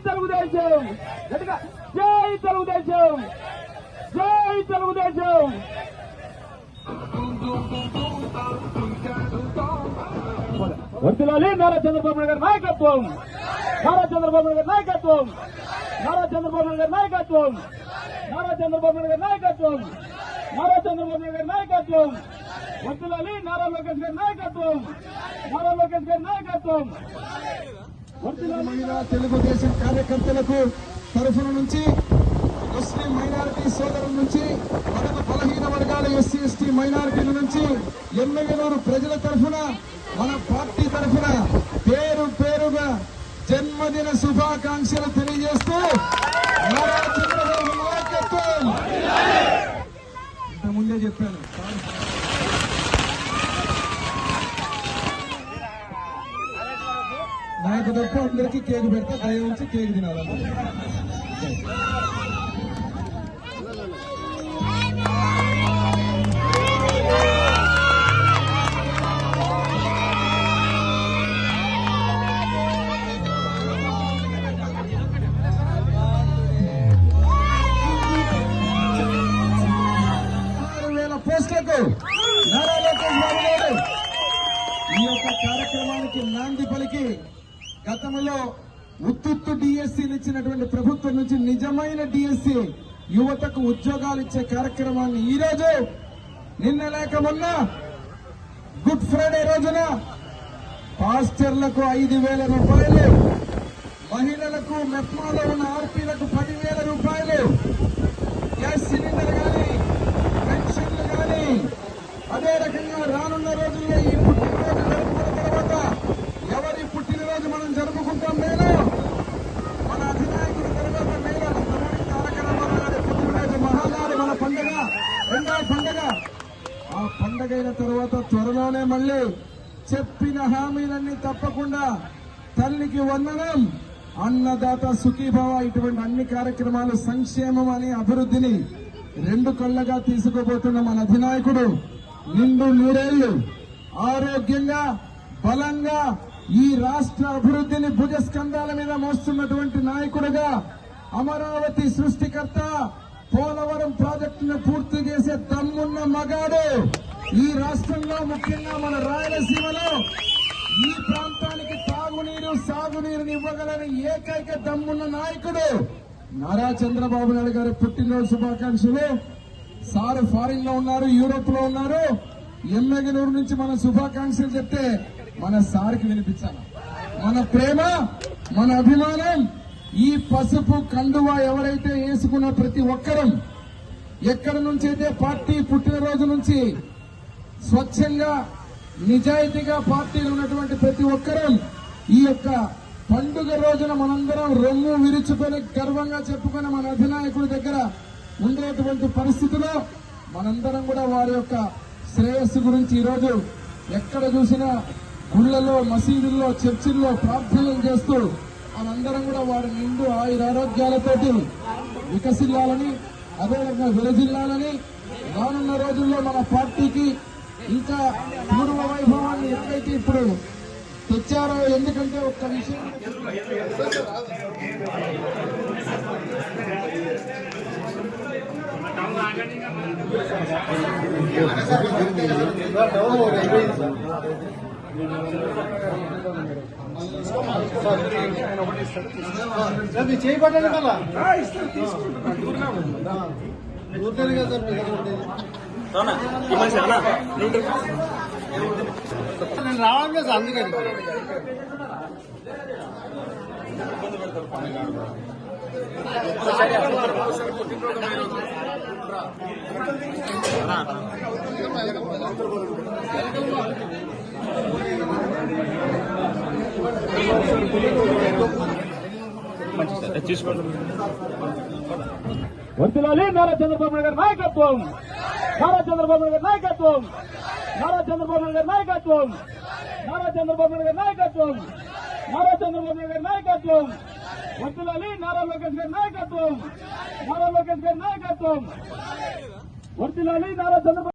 తెలుగుదేశం జై తెలుగుదేశం జై తెలుగుదేశం. వర్ధిల్లాలి నారా చంద్రబాబు నాయుడు గారి నాయకత్వం, నారా చంద్రబాబు నాయుడు గారి నాయకత్వం, నారా చంద్రబాబు నాయుడు గారి నాయకత్వం, నారా చంద్రబాబు నాయుడు గారి నాయకత్వం, నారా చంద్రబాబు నాయుడు గారి నాయకత్వం. వర్ధిల్లాలి నారా లోకేష్ గారి నాయకత్వం, నారా లోకేష్ గారి నాయకత్వం. మహిళా తెలుగుదేశం కార్యకర్తలకు తరఫున నుంచి, ముస్లిం మైనారిటీ సోదరుల నుంచి, మనకు బలహీన వర్గాల ఎస్సీ ఎస్టీ మైనారిటీల నుంచి, ఎమ్మెల్యేలు ప్రజల తరఫున, మన పార్టీ తరఫున పేరు పేరుగా జన్మదిన శుభాకాంక్షలు తెలియజేస్తూ నారా చంద్రబాబు నాయకత్వం. ఇంతకుముందే చెప్పాను, నాకు తప్ప అందరికీ కేక్ పెడతా, దయ ఉంచి కేక్ తినాలి. పోస్టులకు నారా లోకేష్ బాబు గారు ఈ యొక్క కార్యక్రమానికి నాంది పలికి గతంలో ఉత్తుత్తు డిఎస్సీలు ఇచ్చినటువంటి ప్రభుత్వం నుంచి నిజమైన డిఎస్సీ యువతకు ఉద్యోగాలు ఇచ్చే కార్యక్రమాన్ని ఈ రోజు, నిన్న లేక మొన్న గుడ్ ఫ్రైడే రోజున పాస్టర్లకు 5,000 రూపాయలు, మహిళలకు మెప్మాలో ఉన్న ఆర్పీలకు 10,000 రూపాయలు, గ్యాస్ సిలిండర్ కానీ, పెన్షన్లు కానీ, అదే రకంగా రానున్న రోజుల్లో ఈ పుట్టినరోజు జరుపుకున్న తర్వాత ఎవరి పుట్టినరోజు మనం జరుపుకుంటాం మేలో, మన అధినాయకుడి తర్వాత మేలో తారక రామారావు గారి పుట్టినరోజు మహానాడు మన పండుగ, రెండవ పండుగ. ఆ పండుగ అయిన తర్వాత త్వరలోనే మళ్ళీ చెప్పిన హామీలన్నీ తప్పకుండా తల్లికి వందనం, అన్నదాత సుఖీభవ, ఇటువంటి అన్ని కార్యక్రమాలు, సంక్షేమం అని అభివృద్ధిని రెండు కళ్ళగా తీసుకోబోతున్న మన అధినాయకుడు నిండు నూరేళ్లు ఆరోగ్యంగా బలంగా ఈ రాష్ట్ర అభివృద్ధిని భుజస్కంధాల మీద మోస్తున్నటువంటి నాయకుడుగా, అమరావతి సృష్టికర్త, పోలవరం ప్రాజెక్టును పూర్తి చేసే దమ్మున్న మగాడు, ఈ రాష్ట్రంలో ముఖ్యంగా మన రాయలసీమలో ఈ ప్రాంతానికి తాగునీరు సాగునీరుని ఇవ్వగలని ఏకైక దమ్మున్న నాయకుడు నారా చంద్రబాబు నాయుడు గారి పుట్టినరోజు శుభాకాంక్షలు. సార్ ఫారిన్ లో ఉన్నారు, యూరోప్ లో ఉన్నారు. ఎమ్మెగనూరు నుంచి మన శుభాకాంక్షలు చెప్తే మన సార్కి వినిపించాలి. మన ప్రేమ, మన అభిమానం, ఈ పసుపు కండువా ఎవరైతే వేసుకున్న ప్రతి ఒక్కరం, ఎక్కడి నుంచి అయితే పార్టీ పుట్టినరోజు నుంచి స్వచ్ఛంగా నిజాయితీగా పార్టీలో ఉన్నటువంటి ప్రతి ఒక్కరం ఈ యొక్క పండుగ రోజున మనందరం రొమ్ము విరుచుకొని గర్వంగా చెప్పుకుని మన అధినాయకుడి దగ్గర ఉండేటువంటి పరిస్థితిలో మనందరం కూడా వారి యొక్క శ్రేయస్సు గురించి ఈరోజు ఎక్కడ చూసినా గుళ్లలో, మసీదుల్లో, చర్చిల్లో ప్రార్థనలు చేస్తూ మనందరం కూడా వారి నిండు ఆయురారోగ్యాలతోటి వికసిల్లాలని, అదేవిధంగా విరజిల్లాలని, రానున్న రోజుల్లో మన పార్టీకి ఇంకా పూర్వ వైభవాన్ని ఎక్కడైతే ఇప్పుడు తెచ్చారో. ఎందుకంటే ఒక్క విషయం, చేయబడ్డాను కదా నేను రావాలి కదా, అందుకని వర్ధిల్లాలి నారా చంద్రబాబు నాయుడు గారి నాయకత్వం, నారా చంద్రబాబు నాయుడు గారి నాయకత్వం, నారా చంద్రబాబు నాయుడు గారి నాయకత్వం, నారా చంద్రబాబు నాయుడు గారి నాయకత్వం, నారా చంద్రబాబు నాయుడు గారి నాయకత్వం. వర్ధిల్లాలి నారా లోకేష్ గారి నాయకత్వం, నారా లోకేష్ గారి నాయకత్వం. వర్ధిల్లాలి నారా చంద్రబాబు